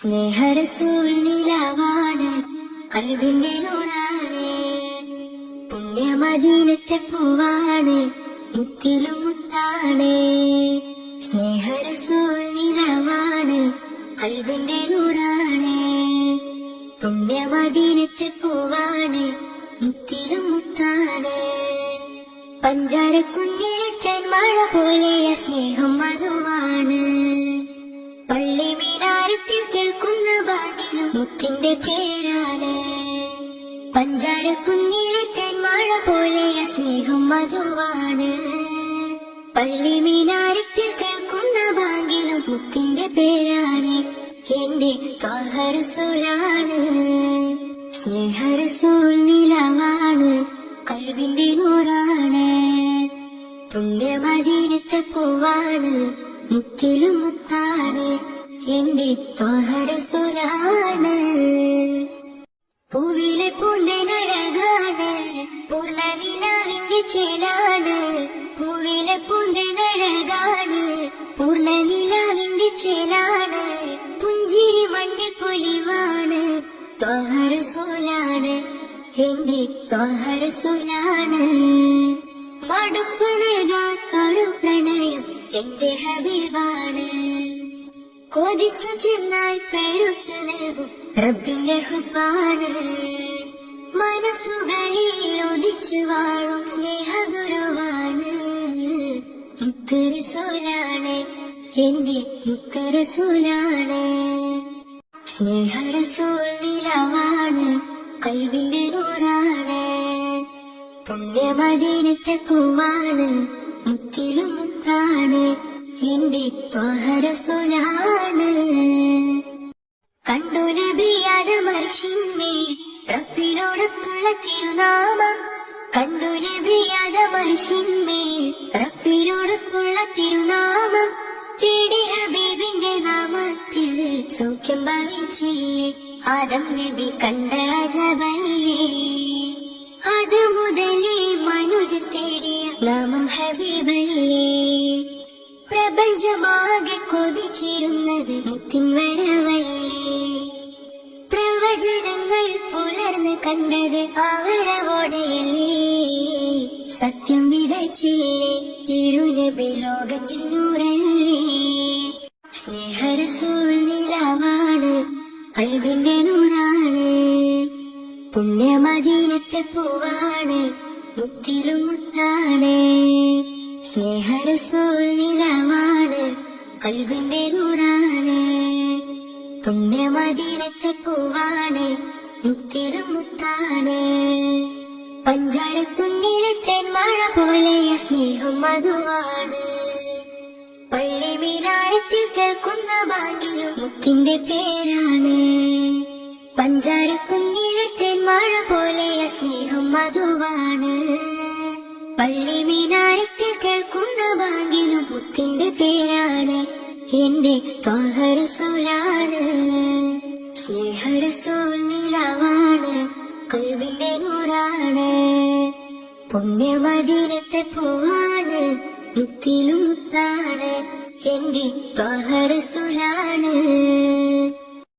സ്നേഹരസൂൽ നിലവാണ് കൽബിന്റെ നൂറാണ്. പുണ്യമദീനത്തെ പൂവാണ് മുത്തിലും മുത്താണ്. സ്നേഹരസൂൽ നിലവാണ് കൽബിന്റെ നൂറാണ്. പുണ്യമദീനത്തെ പൂവാണ് മുത്തിലും മുത്താണ്. പഞ്ചാരക്കുഞ്ഞിലെ തേന്മഴ പോലെ സ്നേഹം മധുവാണ്. പള്ളി മീനാരത്തിൽ കേൾക്കുന്ന ഭാഗ്യം മുത്തിന്റെ പേരാണ്. പഞ്ചാരക്കുഞ്ഞിലെ തേന്മഴ പോലെ സ്നേഹം മധുവാണ്. പള്ളി മീനാരത്തിൽ കേൾക്കുന്ന ഭാഗ്യം മുത്തിന്റെ പേരാണ്. എന്റെ ത്വഹറസൂലാണ്. സ്നേഹരസൂൽ നിലവാണ് കൽബിന്റെ നൂറാണ്. പുണ്യമദീനത്തെ പൂവാണ് മുത്തിലും മുത്താണ്. എന്റെ ത്വഹറസൂലാണ്. പൂവിലെ പൂന്തനഴകാണ് പൂർണ്ണനിലാവിന്റെ ചേലാണ്. പൂവിലെ പൂന്തനഴകാണ് പൂർണ്ണനിലാവിന്റെ ചേലാണ്. പുഞ്ചിരി മണ്ണിൽ പൊലിവാണ് ത്വഹറസൂലാണ്. എന്റെ ത്വഹറസൂലാണ്. മടുപ്പ് നൽകാത്തൊരു പ്രണയം എന്റെ ഹബീബാണ്. കൊതിച്ചു ചെന്നാൽ പെരുത്തു നൽകും റബ്ബിന്റെ ഹുബ്ബാണ്. മനസ്സുകളിൽ ഉദിച്ചു വാഴും സ്നേഹഗുരുവാണ്. മുത്തുറസൂലാണ് എന്റെ മുത്തുറസൂലാണ്. സ്നേഹരസൂൽ നിലവാണ് കൽബിന്റെ നൂറാണ്. പുണ്യമദീനത്തെ പൂവാണ് മുത്തിലും മുത്താണ്. എന്റെ ത്വഹറസൂലാണ്. കണ്ടു നബി ആദം അർശിന്മേൽ റബ്ബിനോടൊത്തുള്ള തിരുനാമം. കണ്ടു നബി ആദം അർശിന്മേൽ റബ്ബിനോടൊത്തുള്ള തിരുനാമം. തേടി ഹബീബിന്റെ നാമത്തിൽ സൗഖ്യം ഭവിച്ചില്ലേ ആദം നബി കണ്ട അജബല്ലേ. അത് മുതലേ മനുജ തേടിയ നാമം ഹബീബല്ലേ. പ്രപഞ്ചമാകെ കൊതിച്ചിരുന്നത് മുത്തിൻ വരവല്ലേ. പ്രവചനങ്ങൾ പുലർന്ന് കണ്ടത് അവരവോടെയല്ലേ. സത്യം വിതച്ചില്ലേ തിരുനബി ലോകത്തിൻ നൂറല്ലേ. സ്നേഹരസൂൽ നിലവാണ് കൽബിന്റെ നൂറാണ്. പുണ്യമദീനത്തെ പൂവാണ് മുത്തിലും മുത്താണ്. സ്നേഹരസൂൽ നിലവാണ് കൽബിന്റെ നൂറാണ്. പുണ്യമദീനത്തെ പൂവാണ് മുത്തിലും മുത്താണ്. പഞ്ചാരക്കുഞ്ഞിലെ തേന്മഴ പോലെ സ്നേഹം മധുവാണ്. പള്ളി മീനാരത്തിൽ കേൾക്കുന്ന ഭാഗ്യം മുത്തിന്റെ പേരാണ്. പഞ്ചാരക്കുഞ്ഞിലെ തേന്മഴ പോലെ സ്നേഹം മധുവാണ്. പള്ളി മീനാരത്തിൽ കേൾക്കുന്ന ഭാഗ്യം മുത്തിന്റെ പേരാണ്. എന്റെ ത്വഹറസൂലാണ്. സ്നേഹരസൂൽ നിലവാണ് കൽബിന്റെ നൂറാണ്. പുണ്യമദീനത്തെ പൂവാണ് മുത്തിലും മുത്താണ്. എന്റെ ത്വഹറസൂലാണ്.